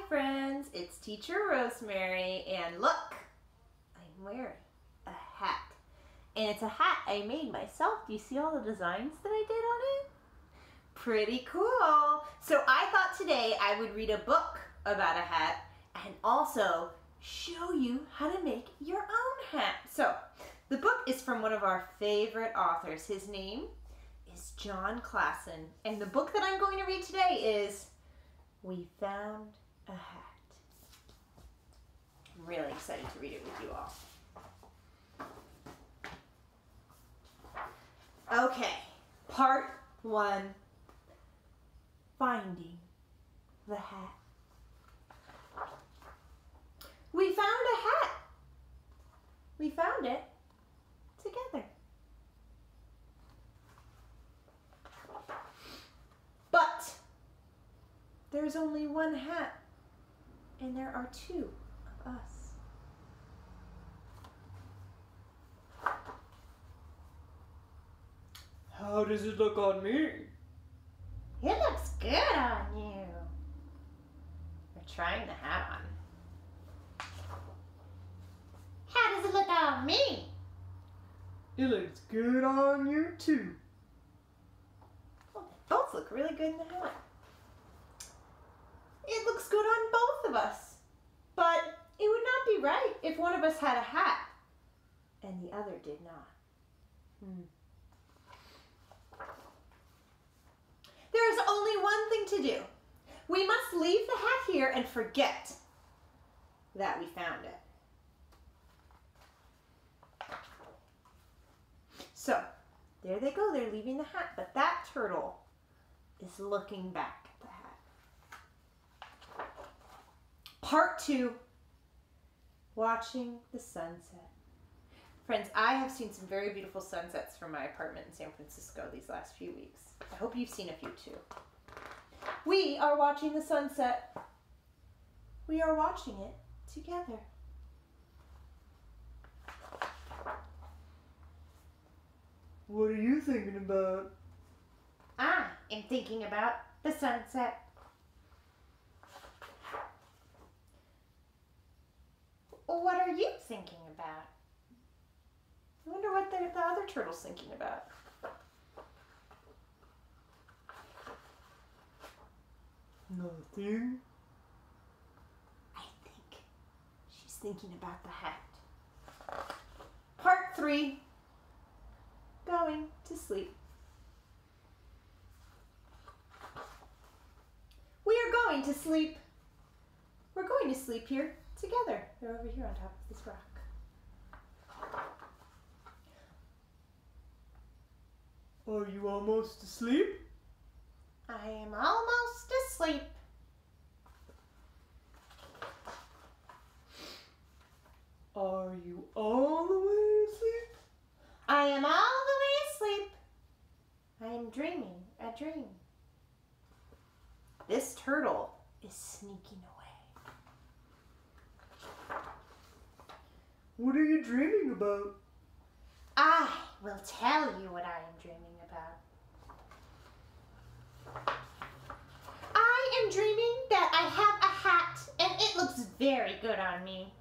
friends, it's Teacher Rosemary, and look, I'm wearing a hat. And it's a hat I made myself. Do you see all the designs that I did on it? Pretty cool. So I thought today I would read a book about a hat and also show you how to make your own hat. So the book is from one of our favorite authors. His name is Jon Klassen. And the book that I'm going to read today is We Found a Hat. I'm really excited to read it with you all. Okay, part 1, finding the hat. We found a hat. We found it together. But there's only one hat, and there are two of us. How does it look on me? It looks good on you. We're trying the hat on. How does it look on me? It looks good on you too. Well, they both look really good in the hat. It looks good on both of us. But it would not be right if one of us had a hat and the other did not. There is only one thing to do. We must leave the hat here and forget that we found it. So, there they go. They're leaving the hat, but that turtle is looking back at the hat. Part 2, watching the sunset. Friends, I have seen some very beautiful sunsets from my apartment in San Francisco these last few weeks. I hope you've seen a few too. We are watching the sunset. We are watching it together. What are you thinking about? I am thinking about the sunset. What are you thinking about? I wonder what the other turtle's thinking about. Nothing. I think she's thinking about the hat. Part 3, going to sleep. We are going to sleep. We're going to sleep here together. They're over here on top of this rock. Are you almost asleep? I am almost asleep. Are you all the way asleep? I am all the way asleep. I am dreaming a dream. This turtle is sneaking away. What are you dreaming about? I will tell you what I am dreaming about. I am dreaming that I have a hat and it looks very good on me.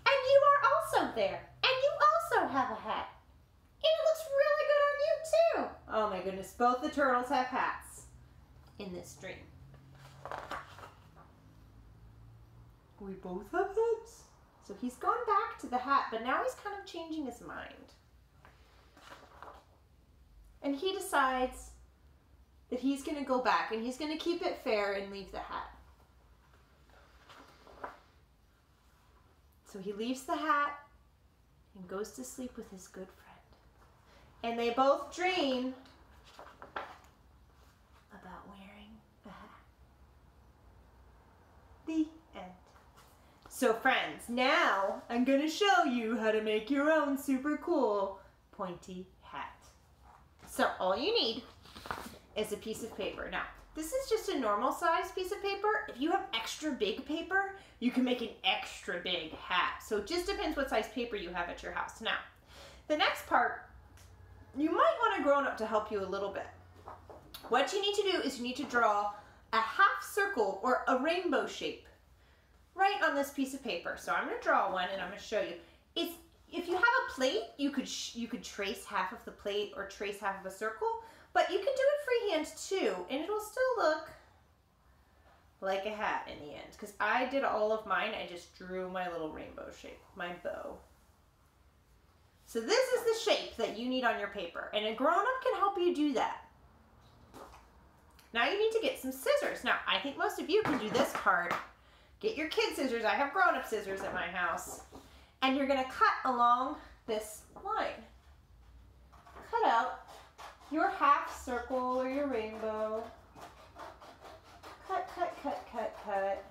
And you are also there. And you also have a hat. And it looks really good on you too. Oh my goodness, both the turtles have hats in this dream. We both have hats? So he's gone back to the hat, but now he's kind of changing his mind. And he decides that he's going to go back and he's going to keep it fair and leave the hat. So he leaves the hat and goes to sleep with his good friend. And they both dream about wearing a hat. The end. So friends, now I'm going to show you how to make your own super cool pointy hat. So all you need is a piece of paper. Now, this is just a normal size piece of paper. If you have extra big paper, you can make an extra big hat. So it just depends what size paper you have at your house. Now, the next part, you might want a grown-up to help you a little bit. What you need to do is you need to draw a half circle or a rainbow shape right on this piece of paper. So I'm going to draw one and I'm going to show you. If you have a plate, you could trace half of the plate or trace half of a circle, but you can do it freehand too, and it'll still look like a hat in the end. Because I did all of mine, I just drew my little rainbow shape, my bow. So this is the shape that you need on your paper, and a grown-up can help you do that. Now you need to get some scissors. Now, I think most of you can do this part. Get your kid scissors. I have grown-up scissors at my house. And you're going to cut along this line. Cut out your half circle or your rainbow. Cut, cut, cut, cut, cut.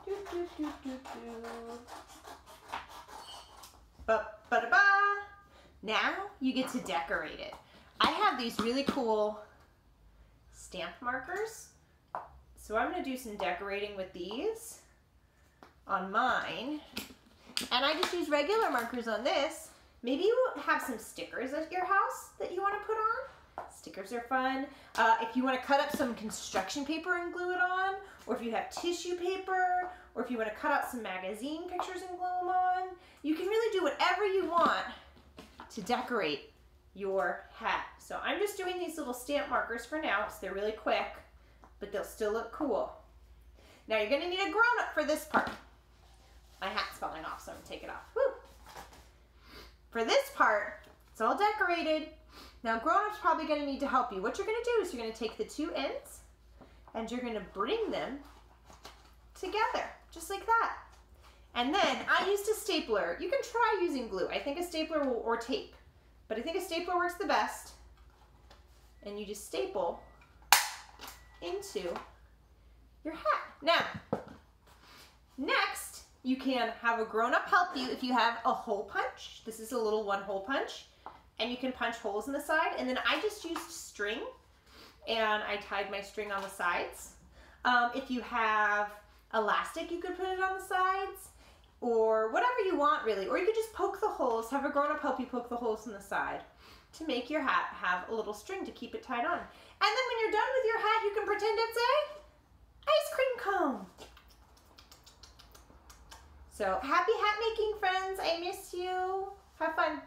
Do, do, do, do, do. Ba-ba-da-ba. Now you get to decorate it. I have these really cool stamp markers. So I'm going to do some decorating with these on mine. And I just use regular markers on this. Maybe you have some stickers at your house that you want to put on. Stickers are fun. If you want to cut up some construction paper and glue it on, or if you have tissue paper, or if you want to cut out some magazine pictures and glue them on, you can really do whatever you want to decorate your hat. So I'm just doing these little stamp markers for now because they're really quick, but they'll still look cool. Now you're going to need a grown-up for this part. My hat's falling off, so I'm going to take it off. Woo! For this part, it's all decorated. Now grown-up's probably going to need to help you. What you're going to do is you're going to take the two ends and you're going to bring them together, just like that. And then I used a stapler. You can try using glue. I think a stapler will, or tape, but I think a stapler works the best. And you just staple into your hat. Now, next, you can have a grown-up help you if you have a hole punch. This is a little one-hole punch, and you can punch holes in the side. And then I just used string, and I tied my string on the sides. If you have elastic, you could put it on the sides, or whatever you want, really. Or you could just poke the holes, have a grown-up help you poke the holes in the side to make your hat have a little string to keep it tied on. And then when you're done with your hat, you can pretend it's a ice cream cone. So happy hat making, friends. I miss you. Have fun.